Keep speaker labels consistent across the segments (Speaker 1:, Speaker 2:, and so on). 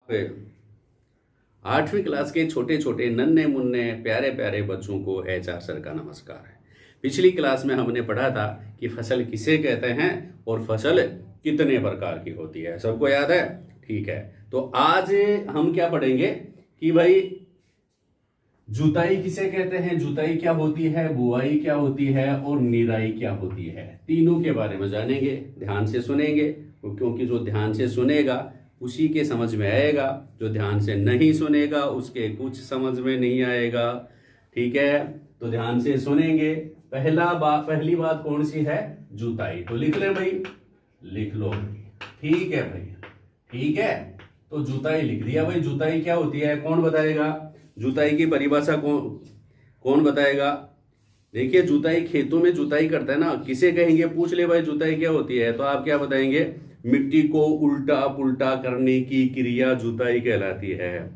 Speaker 1: 8वीं क्लास के छोटे छोटे नन्हे मुन्ने प्यारे प्यारे बच्चों को एचआर सर का नमस्कार है। पिछली क्लास में हमने पढ़ा था कि फसल किसे कहते हैं और फसल कितने प्रकार की होती है। सबको याद है? ठीक है, तो आज हम क्या पढ़ेंगे कि भाई जुताई किसे कहते हैं, जुताई क्या होती है, बुआई क्या होती है और निराई क्या होती है। तीनों के बारे में जानेंगे। ध्यान से सुनेंगे, क्योंकि जो ध्यान से सुनेगा उसी के समझ में आएगा, जो ध्यान से नहीं सुनेगा उसके कुछ समझ में नहीं आएगा। ठीक है, तो ध्यान से सुनेंगे। पहली बात कौन सी है? जुताई। तो लिख ले भाई, लिख लो भाई। ठीक है भाई, ठीक है, तो जुताई लिख दिया भाई। जुताई क्या होती है, कौन बताएगा? जुताई की परिभाषा कौन बताएगा? देखिए, जुताई खेतों में जुताई करता है ना, किसे कहेंगे? पूछ ले भाई जुताई क्या होती है, तो आप क्या बताएंगे? मिट्टी को उल्टा पुल्टा करने की क्रिया जुताई कहलाती है।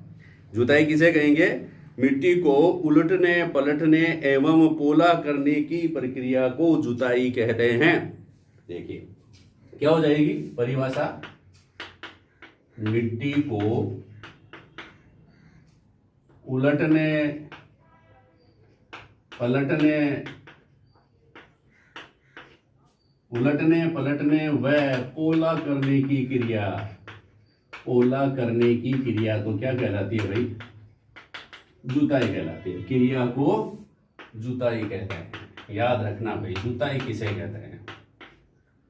Speaker 1: जुताई किसे कहेंगे? मिट्टी को उलटने पलटने एवं पोला करने की प्रक्रिया को जुताई कहते हैं। देखिए क्या हो जाएगी परिभाषा? मिट्टी को उलटने पलटने व पोला करने की क्रिया, पोला करने की क्रिया तो क्या कहलाती है भाई? जुताई कहलाती है। क्रिया को जुताई कहते हैं। याद रखना भाई, जुताई किसे कहते हैं?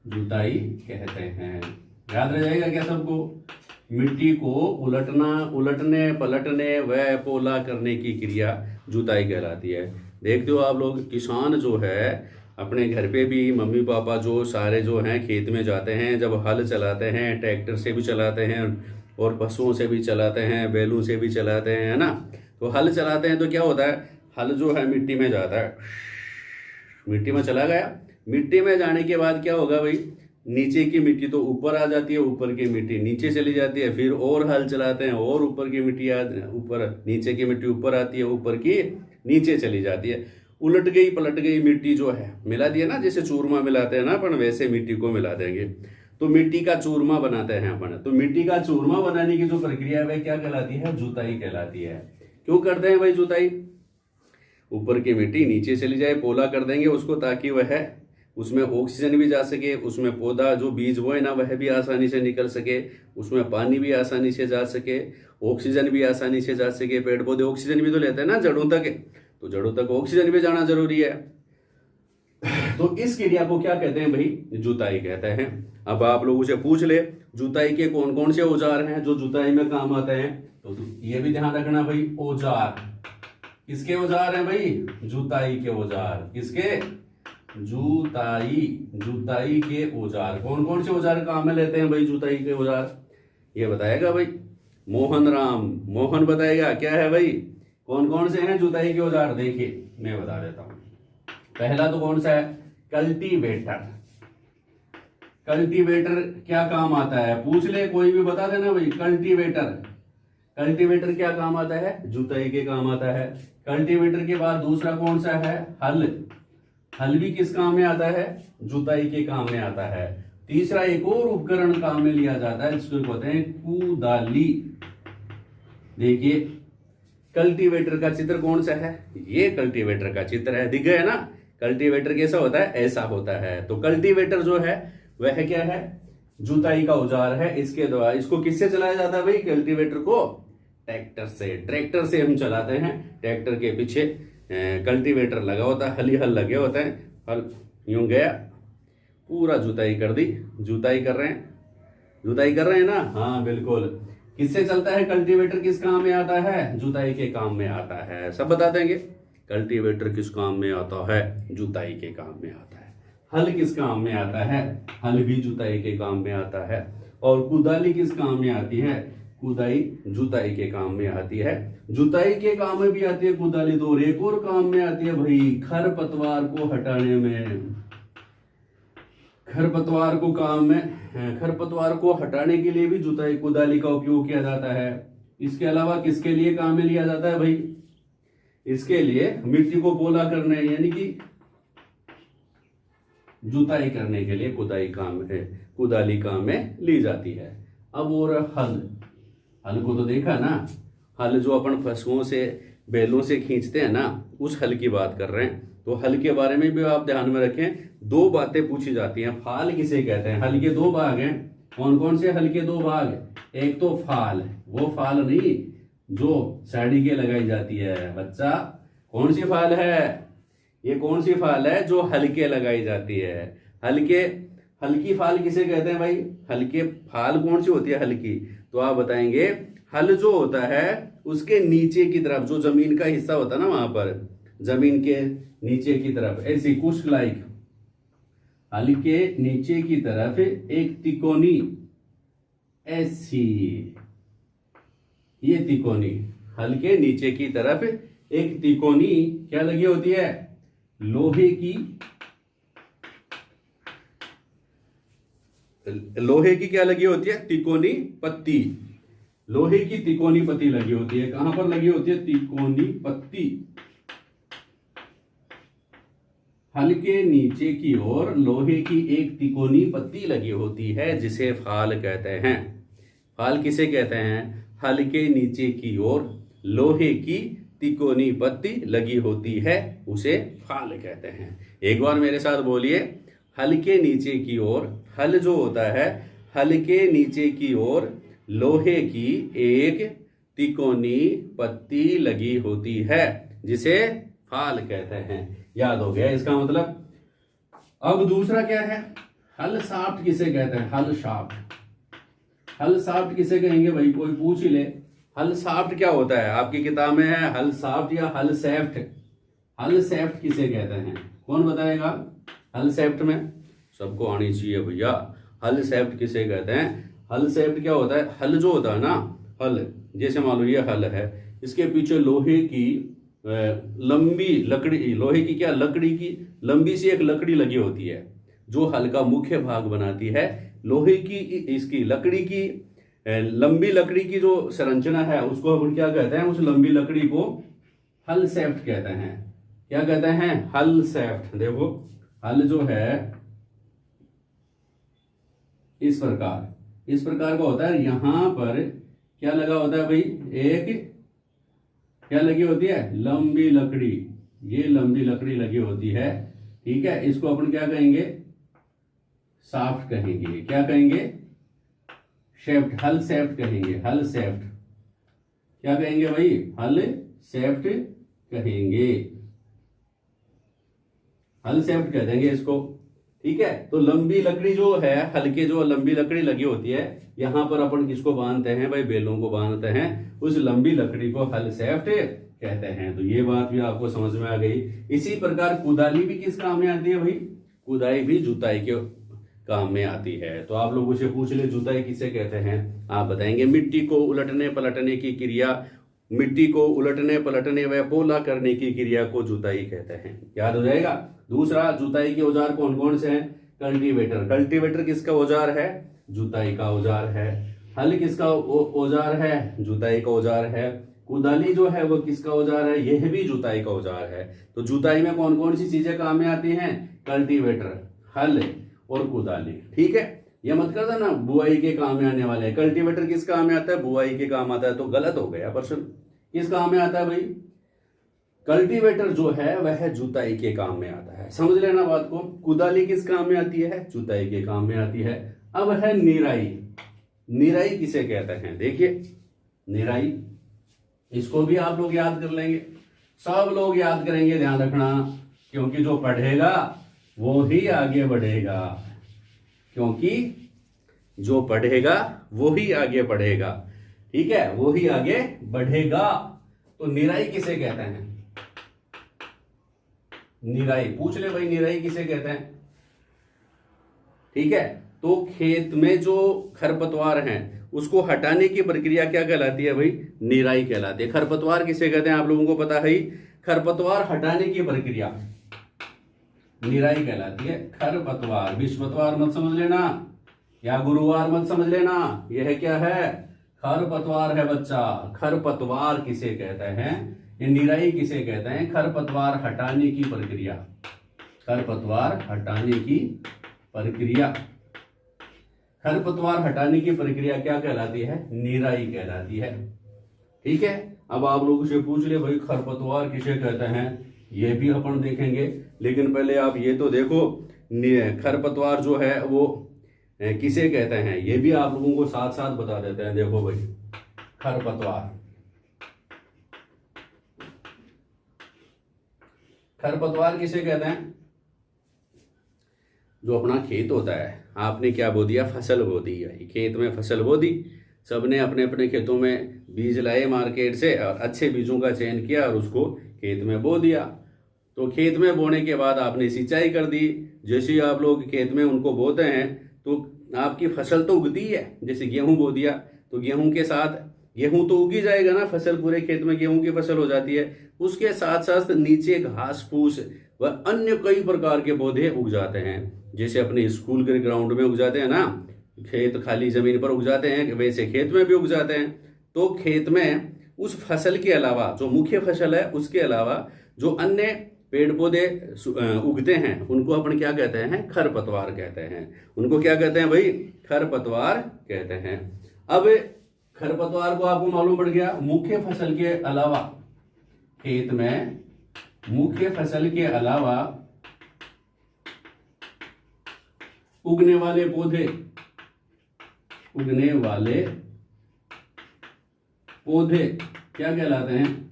Speaker 1: जुताई कहते हैं। याद रह जाएगा क्या सबको? मिट्टी को उलटने पलटने व पोला करने की क्रिया जुताई कहलाती है। देखते हो आप लोग, किसान जो है अपने घर पे भी मम्मी पापा जो सारे जो हैं खेत में जाते हैं, जब हल चलाते हैं ट्रैक्टर से भी चलाते हैं और पशुओं से भी चलाते हैं, बैलों से भी चलाते हैं, है ना। तो हल चलाते हैं तो क्या होता है? हल जो है मिट्टी में जाता है, मिट्टी में चला गया। मिट्टी में जाने के बाद क्या होगा भाई? नीचे की मिट्टी तो ऊपर आ जाती है, ऊपर की मिट्टी नीचे चली जाती है। फिर और हल चलाते हैं और ऊपर की मिट्टी ऊपर, नीचे की मिट्टी ऊपर आती है, ऊपर की नीचे चली जाती है। उलट गई पलट गई मिट्टी जो है मिला दिया ना, जैसे चूरमा मिलाते हैं ना अपन, वैसे मिट्टी को मिला देंगे तो मिट्टी का चूरमा बनाते हैं अपन। तो मिट्टी का चूरमा बनाने की जो प्रक्रिया है वह क्या कहलाती है? जुताई कहलाती है। क्यों करते हैं भाई जुताई? ऊपर की मिट्टी नीचे चली जाए, पोला कर देंगे उसको, ताकि वह उसमें ऑक्सीजन भी जा सके, उसमें पौधा जो बीज वो है ना वह भी आसानी से निकल सके, उसमें पानी भी आसानी से जा सके, ऑक्सीजन भी आसानी से जा सके। पेड़ पौधे ऑक्सीजन भी तो लेते हैं ना जड़ों तक, तो जड़ों तक ऑक्सीजन भी जाना जरूरी है। तो इस क्रिया को क्या कहते हैं भाई? जुताई कहते हैं। अब आप लोगों से पूछ ले जुताई के कौन कौन से औजार हैं जो जुताई में काम आते हैं, तो ये भी ध्यान रखना भाई। औजार किसके औजार हैं भाई? जुताई के औजार। किसके? जुताई के औजार। कौन कौन से औजार काम में लेते हैं भाई जुताई के औजार? ये बताएगा भाई मोहन बताएगा। क्या है भाई, कौन कौन से हैं जुताई के औजार? देखिए मैं बता देता हूं। पहला तो कौन सा है? कल्टीवेटर। कल्टीवेटर क्या काम आता है? पूछ ले, कोई भी बता देना भाई। कल्टीवेटर क्या काम आता है? जुताई के काम आता है। कल्टीवेटर के बाद दूसरा कौन सा है? हल भी किस काम में आता है? जुताई के काम में आता है। तीसरा एक और उपकरण काम में लिया जाता है जिसको कहते हैं कुदाली। देखिए कल्टीवेटर का चित्र कौन सा है? ये कल्टीवेटर का चित्र है, दिख गया ना। कल्टीवेटर कैसा होता है? ऐसा होता है। तो कल्टीवेटर जो है वह क्या है? जुताई का औजार है। इसके द्वारा इसको किससे चलाया जाता है भाई? कल्टीवेटर को ट्रैक्टर से हम चलाते हैं। ट्रैक्टर के पीछे कल्टीवेटर लगा होता है, हल लगे होते हैं। हल यूं गया, पूरा जुताई कर दी। जुताई कर रहे हैं ना? हाँ बिल्कुल। किससे चलता है कल्टीवेटर? किस काम में आता है? जुताई के काम में आता है। सब बता देंगे। कल्टीवेटर किस काम में आता है? जुताई के काम में आता है। हल किस काम में आता है? हल भी जुताई के काम में आता है। और कुदाली किस काम में आती है? कुदाई जुताई के काम में आती है। जुताई के काम में भी आती है कुदाली, तो एक और काम में आती है भाई, खरपतवार को हटाने में। खरपतवार को हटाने के लिए भी जुताई कुदाली का उपयोग किया जाता है। इसके अलावा किसके लिए काम में लिया जाता है भाई? इसके लिए मिट्टी को पोला करने यानी कि जुताई करने के लिए कुदाली काम में ली जाती है। अब और हल को तो देखा ना, हल जो अपन फसुओं से बैलों से खींचते हैं ना, उस हल की बात कर रहे हैं। तो हल के बारे में भी आप ध्यान में रखें, दो बातें पूछी जाती हैं। फाल किसे कहते हैं? हल के दो भाग हैं। कौन कौन से हल के दो भाग? एक तो फाल, वो फाल नहीं जो साड़ी के लगाई जाती है बच्चा। कौन सी फाल है? ये कौन सी फाल है जो हल्के लगाई जाती है? हल्के, हल्की फाल किसे कहते हैं भाई? हल्के फाल कौन सी होती है हल्की? तो आप बताएंगे, हल जो होता है उसके नीचे की तरफ, जो जमीन का हिस्सा होता है ना, वहां पर जमीन के नीचे की तरफ, ऐसी कुछ लाइक हल के नीचे की तरफ एक तिकोनी, ऐसी, ये तिकोनी हल के नीचे की तरफ एक तिकोनी क्या लगी होती है? लोहे की, लोहे की क्या लगी होती है? तिकोनी पत्ती। लोहे की तिकोनी पत्ती लगी होती है। कहां पर लगी होती है? तिकोनी पत्ती। हल के नीचे की ओर लोहे की एक तिकोनी पत्ती लगी होती है, जिसे फाल कहते हैं। फाल किसे कहते हैं? हल के नीचे की ओर लोहे की तिकोनी पत्ती लगी होती है, उसे फाल कहते हैं। एक बार मेरे साथ बोलिए, हल के नीचे की ओर, हल जो होता है, हल के नीचे की ओर लोहे की एक तिकोनी पत्ती लगी होती है, जिसे फाल कहते हैं। याद हो गया इसका मतलब? अब दूसरा क्या है? हल शाफ्ट किसे कहते हैं? हल शाफ्ट, हल शाफ्ट किसे कहेंगे भाई? कोई पूछ ही ले, हल शाफ्ट क्या होता है? आपकी किताब में है हल शाफ्ट या हल सैफ्ट। हल सैफ्ट किसे कहते हैं? कौन बताएगा? हल सैफ्ट में सबको आनी चाहिए भैया। हल सैफ्ट किसे कहते हैं? हल सैफ्ट क्या होता है? हल जो होता है ना, हल जैसे मान लो ये हल है, इसके पीछे लोहे की लंबी लकड़ी, लोहे की क्या, लकड़ी की लंबी सी एक लकड़ी लगी होती है, जो हल का मुख्य भाग बनाती है। लोहे की इसकी लकड़ी की लंबी लकड़ी की जो संरचना है, उसको अपन क्या कहते हैं? उस लंबी लकड़ी को हल सैफ्ट कहते हैं। क्या कहते हैं? हल सैफ्ट। देखो हल जो है इस प्रकार का होता है। यहां पर क्या लगा होता है भाई? एक क्या लगी होती है? लंबी लकड़ी। ये लंबी लकड़ी लगी होती है, ठीक है। इसको अपन क्या कहेंगे? शाफ्ट कहेंगे। क्या कहेंगे? शेफ्ट, हल सेफ्ट कहेंगे। हल सेफ्ट क्या कहेंगे भाई? हल सेफ्ट कहेंगे, हल सेफ्ट कह देंगे इसको, ठीक है। तो लंबी लकड़ी जो है, हल्के जो लंबी लकड़ी लगी होती है, यहां पर अपन किसको बांधते हैं भाई? बेलों को बांधते हैं। उस लंबी लकड़ी को हल सेफ्ट कहते हैं। तो ये बात भी आपको समझ में आ गई। इसी प्रकार कुदाली भी किस काम में आती है भाई? कुदाई भी जुताई के काम में आती है। तो आप लोगों से पूछ ले, जुताई किसे कहते हैं? आप बताएंगे, मिट्टी को उलटने पलटने की क्रिया, मिट्टी को उलटने पलटने व पोला करने की क्रिया को जुताई कहते हैं। याद हो जाएगा। दूसरा, जुताई के औजार कौन कौन से हैं? कल्टीवेटर। कल्टीवेटर किसका औजार है? जुताई का औजार है। हल किसका औजार है? जुताई का औजार है। कुदाली जो है वो किसका औजार है? यह भी जुताई का औजार है। तो जुताई में कौन कौन सी चीजें काम में आती हैं? कल्टीवेटर, हल और कुदाली, ठीक है। ये मत कर देना बुआई के काम में आने वाले हैं। कल्टीवेटर किस काम में आता है? बुआई के काम आता है। तो गलत हो गया प्रश्न। किस काम में आता है भाई? कल्टीवेटर जो है वह जुताई के काम में आता है। समझ लेना बात को। कुदाली किस काम में आती है? जुताई के काम में आती है। अब है निराई। निराई किसे कहते हैं? देखिए निराई, इसको भी आप लोग याद कर लेंगे, सब लोग याद करेंगे, ध्यान रखना, क्योंकि जो पढ़ेगा वो ही आगे बढ़ेगा। क्योंकि जो पढ़ेगा वो ही आगे बढ़ेगा, ठीक है, वो ही आगे बढ़ेगा। तो निराई किसे कहते हैं? निराई पूछ ले भाई, निराई किसे कहते हैं? ठीक है। तो खेत में जो खरपतवार हैं उसको हटाने की प्रक्रिया क्या कहलाती है भाई? निराई कहलाती है। खरपतवार किसे कहते हैं आप लोगों को पता है? खरपतवार हटाने की प्रक्रिया निराई कहलाती है। खरपतवार, विश्वपतवार मत समझ लेना या गुरुवार मत समझ लेना। यह क्या है? खरपतवार है बच्चा। खरपतवार किसे कहते हैं? ये निराई किसे कहते हैं? खरपतवार हटाने की प्रक्रिया। खरपतवार हटाने की प्रक्रिया। खरपतवार हटाने की प्रक्रिया क्या कहलाती है? निराई कहलाती है। ठीक है, अब आप लोगों से पूछ ले भाई खरपतवार किसे कहते हैं, ये भी अपन देखेंगे, लेकिन पहले आप ये तो देखो खरपतवार जो है वो किसे कहते हैं, ये भी आप लोगों को साथ साथ बता देते हैं। देखो भाई खरपतवार, खरपतवार किसे कहते हैं? जो अपना खेत होता है, आपने क्या बो दिया? फसल बो दी है। खेत में फसल बो दी, सबने अपने अपने खेतों में बीज लाए मार्केट से और अच्छे बीजों का चयन किया और उसको खेत में बो दिया। तो खेत में बोने के बाद आपने सिंचाई कर दी। जैसे ही आप लोग खेत में उनको बोते हैं तो आपकी फसल तो उगती है। जैसे गेहूं बो दिया तो गेहूं के साथ गेहूं तो उगी जाएगा ना, फसल पूरे खेत में गेहूं की फसल हो जाती है। उसके साथ साथ नीचे घास फूस व अन्य कई प्रकार के पौधे उग जाते हैं। जैसे अपने स्कूल के ग्राउंड में उग जाते हैं ना, खेत खाली जमीन पर उग जाते हैं, वैसे खेत में भी उग जाते हैं। तो खेत में उस फसल के अलावा, जो मुख्य फसल है उसके अलावा जो अन्य पेड़ पौधे उगते हैं उनको अपन क्या कहते हैं? खरपतवार कहते हैं। उनको क्या कहते हैं भाई? खरपतवार कहते हैं। अब खरपतवार को आपको मालूम पड़ गया, मुख्य फसल के अलावा खेत में मुख्य फसल के अलावा उगने वाले पौधे, उगने वाले पौधे क्या कहलाते हैं?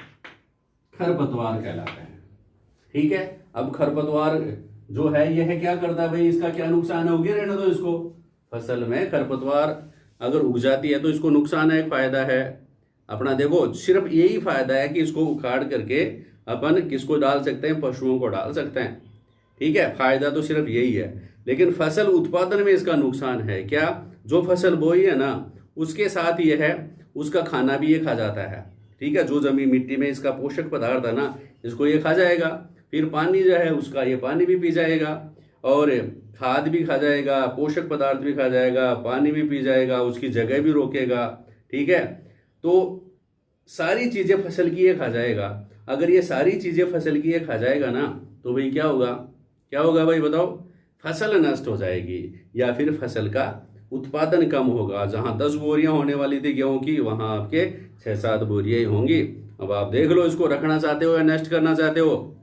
Speaker 1: खरपतवार कहलाते हैं। ठीक है, अब खरपतवार जो है यह क्या करता है भाई? इसका क्या नुकसान है? उगे रहने दो इसको। फसल में खरपतवार अगर उग जाती है तो इसको नुकसान है, एक फायदा है अपना। देखो सिर्फ यही फायदा है कि इसको उखाड़ करके अपन किसको डाल सकते हैं? पशुओं को डाल सकते हैं। ठीक है, फायदा तो सिर्फ यही है। लेकिन फसल उत्पादन में इसका नुकसान है। क्या? जो फसल बोई है ना उसके साथ ये है उसका खाना भी ये खा जाता है। ठीक है, जो जमीन मिट्टी में इसका पोषक पदार्थ है ना इसको ये खा जाएगा। फिर पानी जो है उसका ये पानी भी पी जाएगा और खाद भी खा जाएगा, पोषक पदार्थ भी खा जाएगा, पानी भी पी जाएगा, उसकी जगह भी रोकेगा। ठीक है, तो सारी चीजें फसल की ये खा जाएगा। अगर ये सारी चीजें फसल की ये खा जाएगा ना तो भाई क्या होगा? क्या होगा भाई बताओ? फसल नष्ट हो जाएगी या फिर फसल का उत्पादन कम होगा। जहां 10 बोरियां होने वाली थी गेहूं की, वहां आपके 6-7 बोरियां ही होंगी। अब आप देख लो, इसको रखना चाहते हो या नष्ट करना चाहते हो?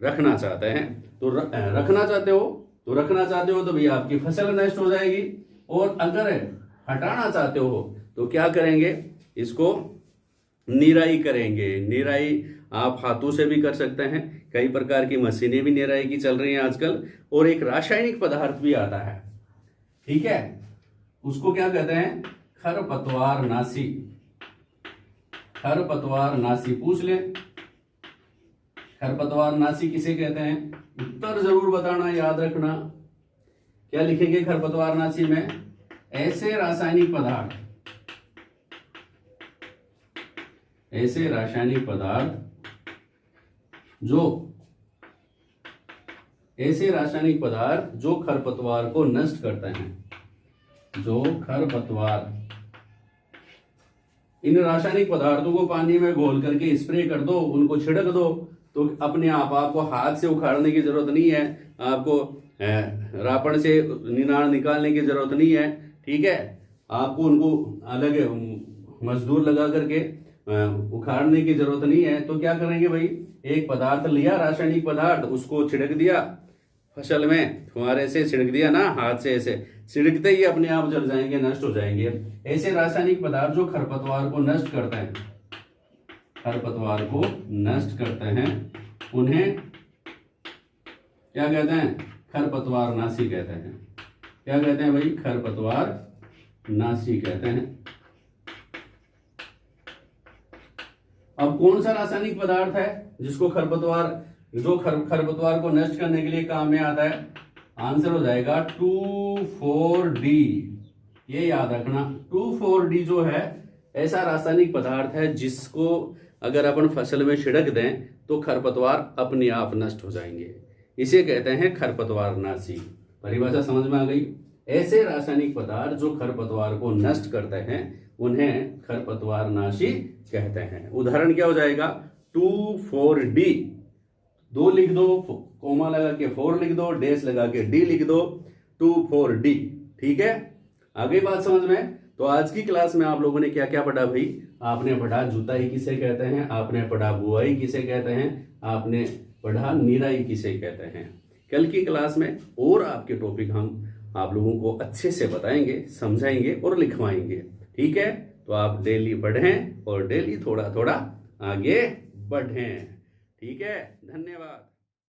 Speaker 1: रखना चाहते हैं तो रखना चाहते हो तो रखना चाहते हो तो भी आपकी फसल नष्ट हो जाएगी। और अगर हटाना चाहते हो तो क्या करेंगे? इसको निराई करेंगे। निराई आप हाथों से भी कर सकते हैं, कई प्रकार की मशीनें भी निराई की चल रही हैं आजकल। और एक रासायनिक पदार्थ भी आता है, ठीक है, उसको क्या कहते हैं? खरपतवार नाशी। खरपतवार नाशी पूछ ले, खरपतवार नाशी किसे कहते हैं? उत्तर जरूर बताना, याद रखना। क्या लिखेंगे खरपतवार नाशी में? ऐसे रासायनिक पदार्थ, ऐसे रासायनिक पदार्थ जो खरपतवार को नष्ट करते हैं। जो खरपतवार, इन रासायनिक पदार्थों को पानी में घोल करके स्प्रे कर दो, उनको छिड़क दो तो अपने आप, आपको हाथ से उखाड़ने की जरूरत नहीं है, आपको रापण से निनाण निकालने की जरूरत नहीं है। ठीक है, आपको उनको अलग मजदूर लगा करके उखाड़ने की जरूरत नहीं है। तो क्या करेंगे भाई? एक पदार्थ लिया, रासायनिक पदार्थ, उसको छिड़क दिया फसल में, फुहारे से छिड़क दिया ना, हाथ से ऐसे छिड़कते ही अपने आप जल जाएंगे, नष्ट हो जाएंगे। ऐसे रासायनिक पदार्थ जो खरपतवार को नष्ट करते हैं, खरपतवार को नष्ट करते हैं, उन्हें क्या कहते हैं? खरपतवार नाशी कहते हैं। क्या कहते हैं भाई? खरपतवार नाशी कहते हैं। अब कौन सा रासायनिक पदार्थ है जिसको खरपतवार को नष्ट करने के लिए काम में आता है? आंसर हो जाएगा 2,4-D। ये याद रखना, 2,4-D जो है ऐसा रासायनिक पदार्थ है जिसको अगर अपन फसल में छिड़क दें तो खरपतवार अपने आप नष्ट हो जाएंगे। इसे कहते हैं खरपतवार नाशी। परिभाषा समझ में आ गई? ऐसे रासायनिक पदार्थ जो खरपतवार को नष्ट करते हैं उन्हें खरपतवार नाशी कहते हैं। उदाहरण क्या हो जाएगा? 2,4-D, 2 लिख दो, कोमा लगा के 4 लिख दो, डैश लगा के D लिख दो, 2,4-D। ठीक है, आ गई बात समझ में? तो आज की क्लास में आप लोगों ने क्या क्या पढ़ा भाई? आपने पढ़ा जुताई किसे कहते हैं, आपने पढ़ा बुआई किसे कहते हैं, आपने पढ़ा निराई किसे कहते हैं। कल की क्लास में और आपके टॉपिक हम आप लोगों को अच्छे से बताएंगे, समझाएंगे और लिखवाएंगे। ठीक है, तो आप डेली पढ़ें और डेली थोड़ा थोड़ा आगे बढ़ें। ठीक है, धन्यवाद।